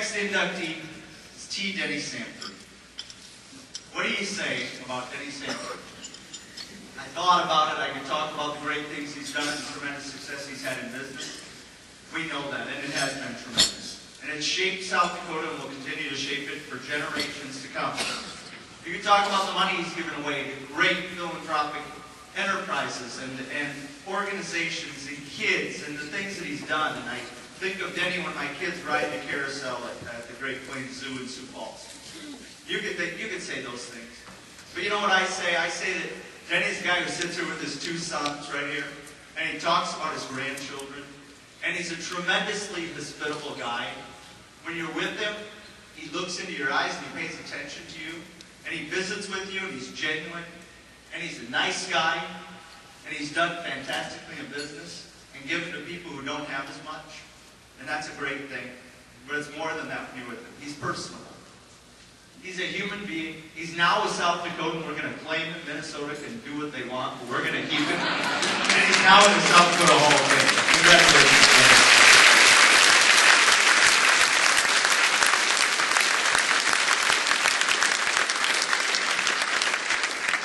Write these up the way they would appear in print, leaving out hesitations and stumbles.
next inductee is Denny Sanford. What do you say about Denny Sanford? I thought about it. I could talk about the great things he's done and the tremendous success he's had in business. We know that, and it has been tremendous. And it's shaped South Dakota and will continue to shape it for generations to come. You can talk about the money he's given away to great philanthropic enterprises and organizations and kids and the things that he's done. And I think of Denny when my kids ride the carousel at the Great Plains Zoo in Sioux Falls. You could say those things. But you know what I say? I say that Denny's the guy who sits here with his two sons right here, and he talks about his grandchildren. And he's a tremendously hospitable guy. When you're with him, he looks into your eyes and he pays attention to you. And he visits with you and he's genuine. And he's a nice guy. And he's done fantastically in business and given to people who don't have as much. And that's a great thing. But it's more than that when you're with him. He's personable. He's a human being. He's now with South Dakota, and we're going to claim that Minnesota can do what they want, but we're going to keep it. And he's now in the South Dakota Hall of Fame. Congratulations, Denny.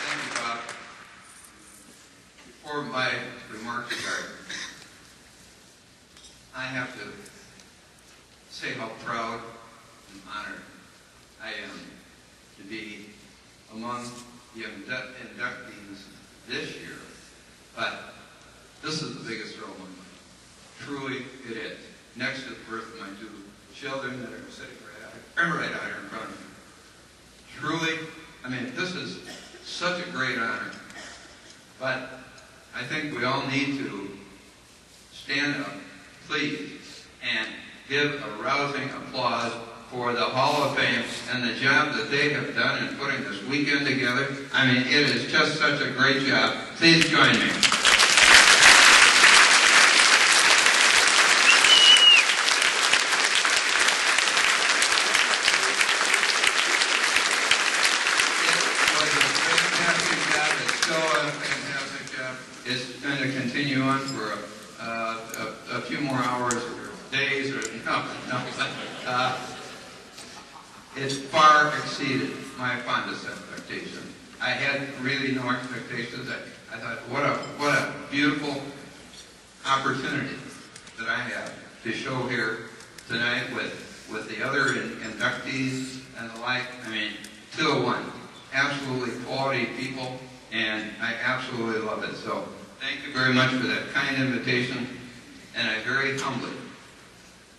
Thank you, Bob. Before my remarks start, I have to say how proud and honored I am to be among the inductees this year, but this is the biggest thrill of my life. Truly, it is. Next to the birth of my two children that are sitting right out here in front of me. Truly, I mean, this is such a great honor, but I think we all need to stand up, please, and give a rousing applause for the Hall of Fame and the job that they have done in putting this weekend together. I mean, it is just such a great job. Please join me. It was a fantastic job. It's still a fantastic job. It's going to continue on for a few more hours or days or it far exceeded my fondest expectations. I had really no expectations. I thought, what a beautiful opportunity that I have to show here tonight with the other inductees and the like. I mean, 201, absolutely quality people, and I absolutely love it. So thank you very much for that kind invitation, and I very humbly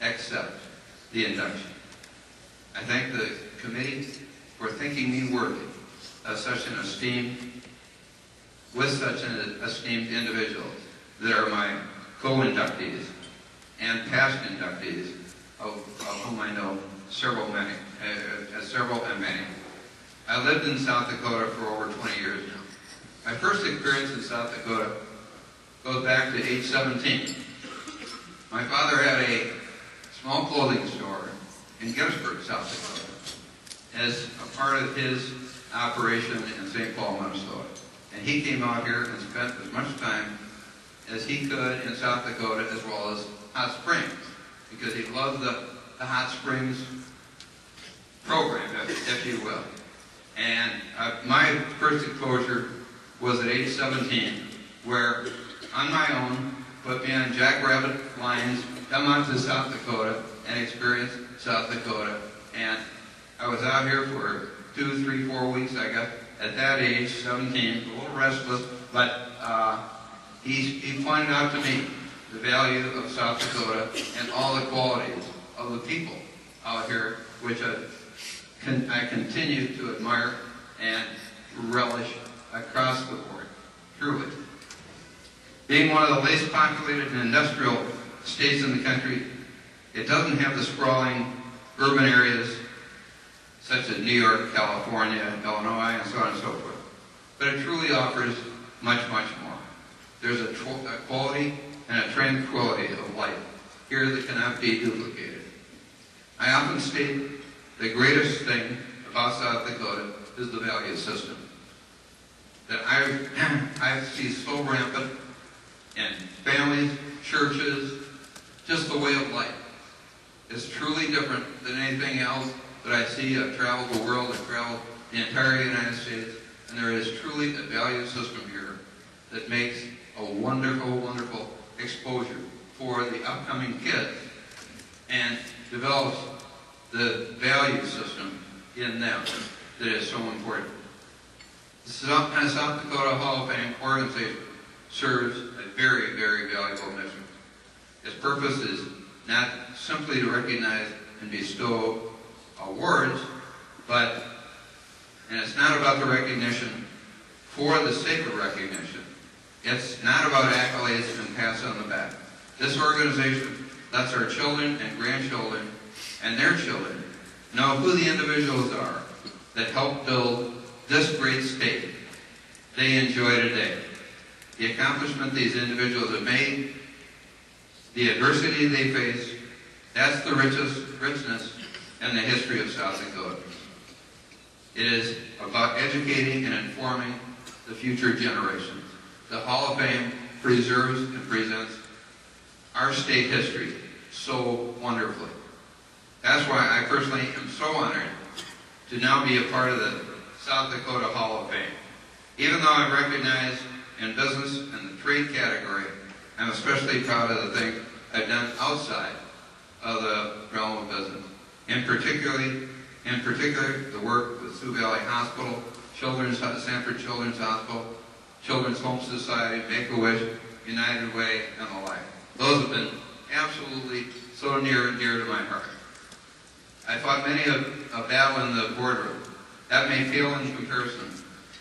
accept the induction. I thank the committee for thinking me worthy of such an esteemed individuals that are my co-inductees and past inductees, of whom I know several and many. I lived in South Dakota for over 20 years now. My first experience in South Dakota goes back to age 17. My father had a small clothing store in Gettysburg, South Dakota, as a part of his operation in St. Paul, Minnesota. And he came out here and spent as much time as he could in South Dakota, as well as hot springs, because he loved the hot springs program, if you will. And my first exposure was at age 17, where on my own, put me on jackrabbit lines, come out to South Dakota and experience South Dakota. And I was out here for 2, 3, 4 weeks. I got, at that age, 17, a little restless, but he pointed out to me the value of South Dakota and all the qualities of the people out here, which I continue to admire and relish across the board, truly. Being one of the least populated and industrial states in the country, it doesn't have the sprawling urban areas such as New York, California, Illinois, and so on and so forth. But it truly offers much, much more. There's a quality and a tranquility of life here that cannot be duplicated. I often state the greatest thing about South Dakota is the value system that I see so rampant in families, churches, just the way of life. is truly different than anything else that I see. I've traveled the world, I've traveled the entire United States, and there is truly a value system here that makes a wonderful, wonderful exposure for the upcoming kids and develops the value system in them that is so important. The South Dakota Hall of Fame organization serves a very, very valuable mission. Its purpose is not simply to recognize and bestow awards, and it's not about the recognition for the sake of recognition. It's not about accolades and pats on the back. This organization lets our children and grandchildren and their children know who the individuals are that helped build this great state they enjoy today. The accomplishment these individuals have made, the adversity they face, that's the richness in the history of South Dakota. It is about educating and informing the future generations. The Hall of Fame preserves and presents our state history so wonderfully. That's why I personally am so honored to now be a part of the South Dakota Hall of Fame. Even though I'm recognized in business and the trade category, I'm especially proud of the things I've done outside of the realm of business. In particular, the work with Sioux Valley Hospital, Sanford Children's Hospital, Children's Home Society, Make-A-Wish, United Way, and the like. Those have been absolutely so near and dear to my heart. I fought many a battle in the boardroom. That may pale in comparison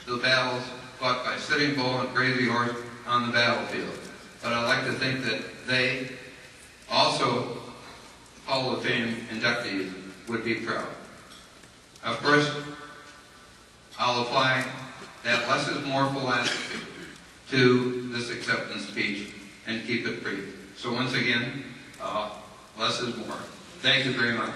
to the battles fought by Sitting Bull and Crazy Horse on the battlefield. But I like to think that they, also Hall of Fame inductees, would be proud. Of course, I'll apply that less is more philosophy to this acceptance speech and keep it brief. So once again, less is more. Thank you very much.